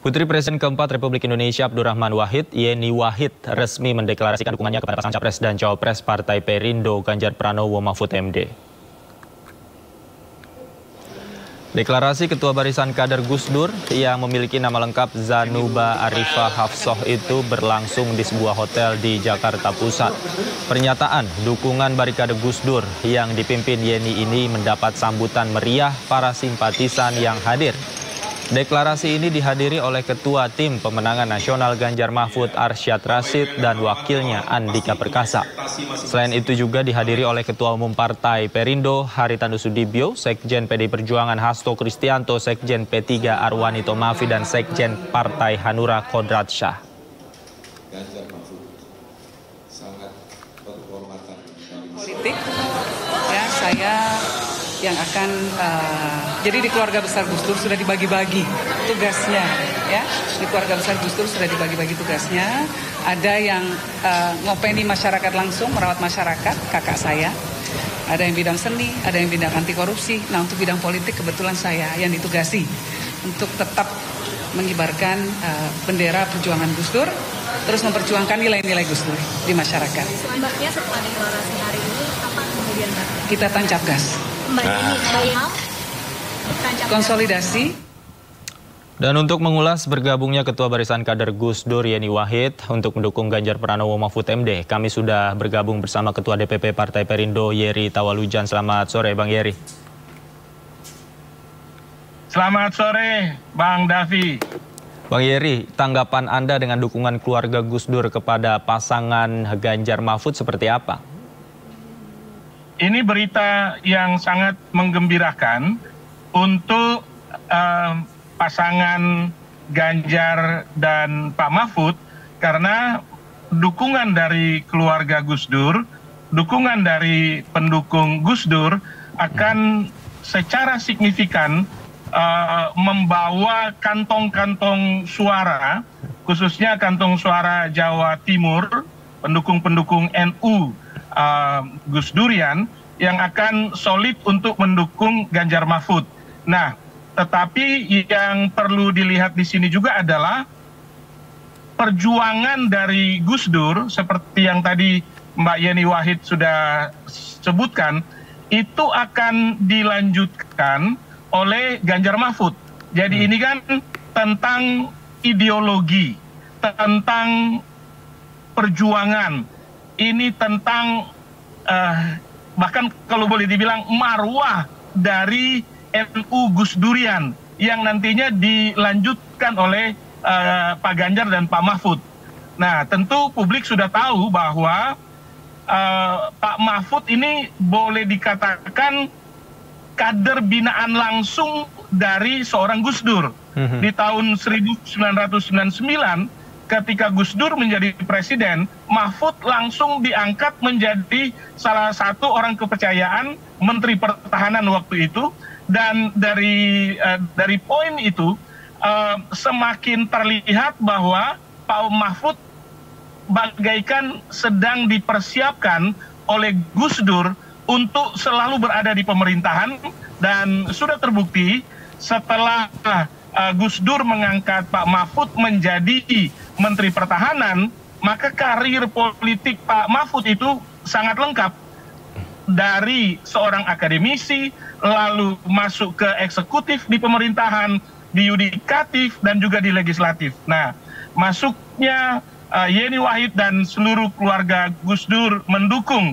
Putri Presiden keempat Republik Indonesia Abdurrahman Wahid, Yeni Wahid, resmi mendeklarasikan dukungannya kepada pasangan Capres dan Cawapres Partai Perindo Ganjar Pranowo Mahfud MD. Deklarasi Ketua Barisan Kader Gus Dur yang memiliki nama lengkap Zanuba Arifah Hafsoh itu berlangsung di sebuah hotel di Jakarta Pusat. Pernyataan dukungan barikade Gus Dur yang dipimpin Yeni ini mendapat sambutan meriah para simpatisan yang hadir. Deklarasi ini dihadiri oleh Ketua Tim Pemenangan Nasional Ganjar Mahfud Arsyad Rashid dan wakilnya Andika Perkasa. Selain itu juga dihadiri oleh Ketua Umum Partai Perindo Haritanu Sudibyo, Sekjen PDI Perjuangan Hasto Kristianto, Sekjen P3 Arwani Tomafi, dan Sekjen Partai Hanura Kodrat Syah. Ganjar Mahfud sangat berkehormatan politik, ya saya yang akan jadi di keluarga besar Gus Dur sudah dibagi-bagi tugasnya, ya di keluarga besar Gus Dur sudah dibagi-bagi tugasnya. Ada yang ngopeni masyarakat langsung, merawat masyarakat, kakak saya. Ada yang bidang seni, ada yang bidang anti korupsi. Nah, untuk bidang politik kebetulan saya yang ditugasi untuk tetap mengibarkan bendera perjuangan Gus Dur, terus memperjuangkan nilai-nilai Gus Dur di masyarakat. Selanjutnya setelah deklarasi hari ini, apa kemudian Mbak? Kita tancap gas. Konsolidasi. Dan untuk mengulas bergabungnya Ketua Barisan Kader Gus Dur Yeni Wahid untuk mendukung Ganjar Pranowo Mahfud MD, kami sudah bergabung bersama Ketua DPP Partai Perindo Yeri Tawalujan. Selamat sore Bang Yeri. Selamat sore Bang Davi. Bang Yeri, tanggapan Anda dengan dukungan keluarga Gus Dur kepada pasangan Ganjar Mahfud seperti apa? Ini berita yang sangat menggembirakan untuk pasangan Ganjar dan Pak Mahfud, karena dukungan dari keluarga Gus Dur, dukungan dari pendukung Gus Dur akan secara signifikan membawa kantong-kantong suara, khususnya kantong suara Jawa Timur, pendukung-pendukung NU Gus Durian yang akan solid untuk mendukung Ganjar Mahfud. Nah, tetapi yang perlu dilihat di sini juga adalah perjuangan dari Gus Dur, seperti yang tadi Mbak Yeni Wahid sudah sebutkan, itu akan dilanjutkan oleh Ganjar Mahfud. Jadi ini kan tentang ideologi, tentang perjuangan, ini tentang bahkan kalau boleh dibilang marwah dari NU Gus Durian yang nantinya dilanjutkan oleh Pak Ganjar dan Pak Mahfud. Nah, tentu publik sudah tahu bahwa Pak Mahfud ini boleh dikatakan kader binaan langsung dari seorang Gus Dur. Di tahun 1999 ketika Gus Dur menjadi presiden, Mahfud langsung diangkat menjadi salah satu orang kepercayaan Menteri Pertahanan waktu itu. Dan dari poin itu semakin terlihat bahwa Pak Mahfud bagaikan sedang dipersiapkan oleh Gus Dur untuk selalu berada di pemerintahan. Dan sudah terbukti setelah Gus Dur mengangkat Pak Mahfud menjadi Menteri Pertahanan, maka karir politik Pak Mahfud itu sangat lengkap. Dari seorang akademisi, lalu masuk ke eksekutif di pemerintahan, di yudikatif, dan juga di legislatif. Nah, masuknya Yeni Wahid dan seluruh keluarga Gus Dur mendukung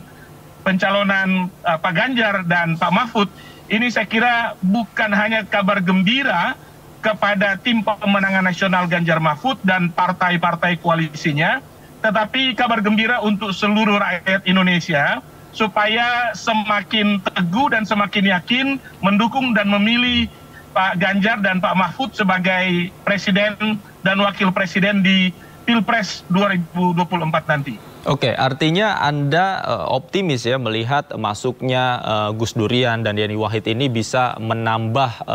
pencalonan Pak Ganjar dan Pak Mahfud, ini saya kira bukan hanya kabar gembira kepada tim pemenangan nasional Ganjar Mahfud dan partai-partai koalisinya, tetapi kabar gembira untuk seluruh rakyat Indonesia, supaya semakin teguh dan semakin yakin mendukung dan memilih Pak Ganjar dan Pak Mahfud sebagai presiden dan wakil presiden di Pilpres 2024 nanti. Oke, artinya Anda optimis ya melihat masuknya Gus Durian dan Yeni Wahid ini bisa menambah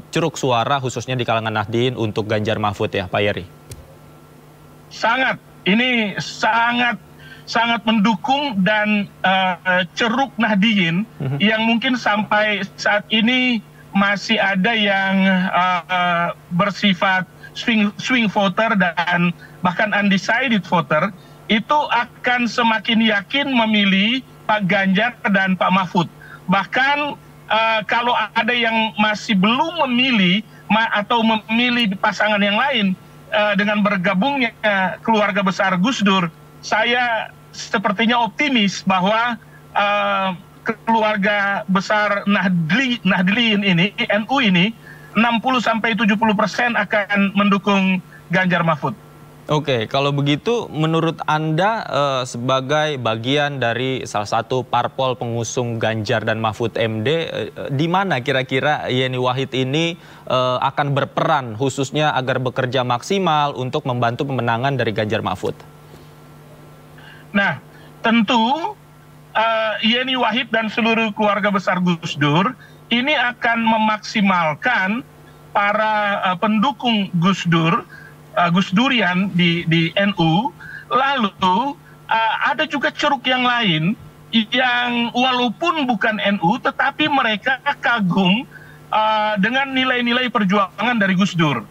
ceruk suara khususnya di kalangan Nahdien untuk Ganjar Mahfud ya, Pak Yeri? Sangat, ini sangat mendukung dan ceruk Nahdien yang mungkin sampai saat ini masih ada yang bersifat swing voter dan bahkan undecided voter itu akan semakin yakin memilih Pak Ganjar dan Pak Mahfud. Bahkan kalau ada yang masih belum memilih atau memilih pasangan yang lain dengan bergabungnya keluarga besar Gus Dur, saya sepertinya optimis bahwa keluarga besar Nahdliyin ini, NU ini, 60-70% akan mendukung Ganjar Mahfud. Oke, kalau begitu menurut Anda sebagai bagian dari salah satu parpol pengusung Ganjar dan Mahfud MD, di mana kira-kira Yeni Wahid ini akan berperan khususnya agar bekerja maksimal untuk membantu pemenangan dari Ganjar Mahfud? Nah, tentu Yeni Wahid dan seluruh keluarga besar Gus Dur ini akan memaksimalkan para pendukung Gus Dur, Gus Durian di NU. Lalu ada juga ceruk yang lain yang walaupun bukan NU tetapi mereka kagum dengan nilai-nilai perjuangan dari Gus Dur.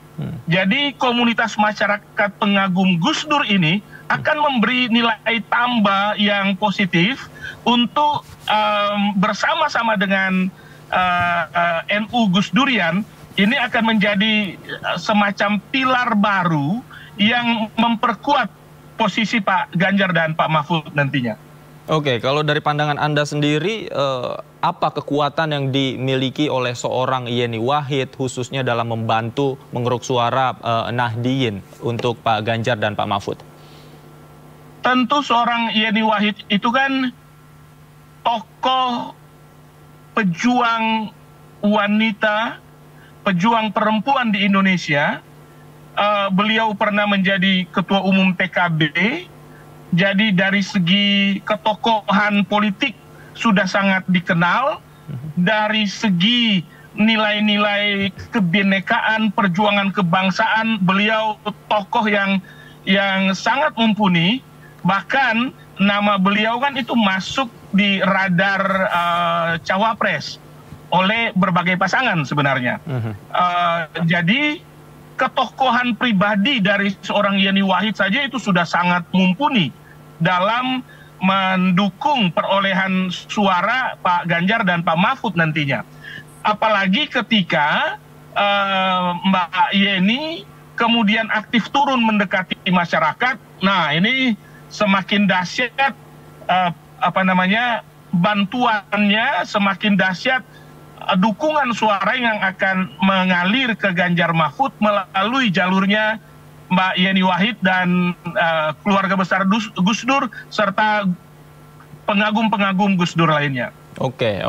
Jadi komunitas masyarakat pengagum Gus Dur ini akan memberi nilai tambah yang positif untuk bersama-sama dengan NU Gus Durian. Ini akan menjadi semacam pilar baru yang memperkuat posisi Pak Ganjar dan Pak Mahfud nantinya. Oke, kalau dari pandangan Anda sendiri, apa kekuatan yang dimiliki oleh seorang Yeni Wahid khususnya dalam membantu mengeruk suara Nahdliyin untuk Pak Ganjar dan Pak Mahfud? Tentu seorang Yeni Wahid itu kan tokoh pejuang wanita, pejuang perempuan di Indonesia. Beliau pernah menjadi ketua umum PKB. Jadi dari segi ketokohan politik sudah sangat dikenal. Dari segi nilai-nilai kebinekaan, perjuangan kebangsaan, beliau tokoh yang sangat mumpuni. Bahkan nama beliau kan itu masuk di radar cawapres oleh berbagai pasangan sebenarnya. Jadi ketokohan pribadi dari seorang Yeni Wahid saja itu sudah sangat mumpuni dalam mendukung perolehan suara Pak Ganjar dan Pak Mahfud nantinya. Apalagi ketika Mbak Yeni kemudian aktif turun mendekati masyarakat. Nah, ini semakin dahsyat bantuannya, semakin dahsyat dukungan suara yang akan mengalir ke Ganjar Mahfud melalui jalurnya Mbak Yeni Wahid dan keluarga besar Gus Dur serta pengagum-pengagum Gus Dur lainnya. Oke.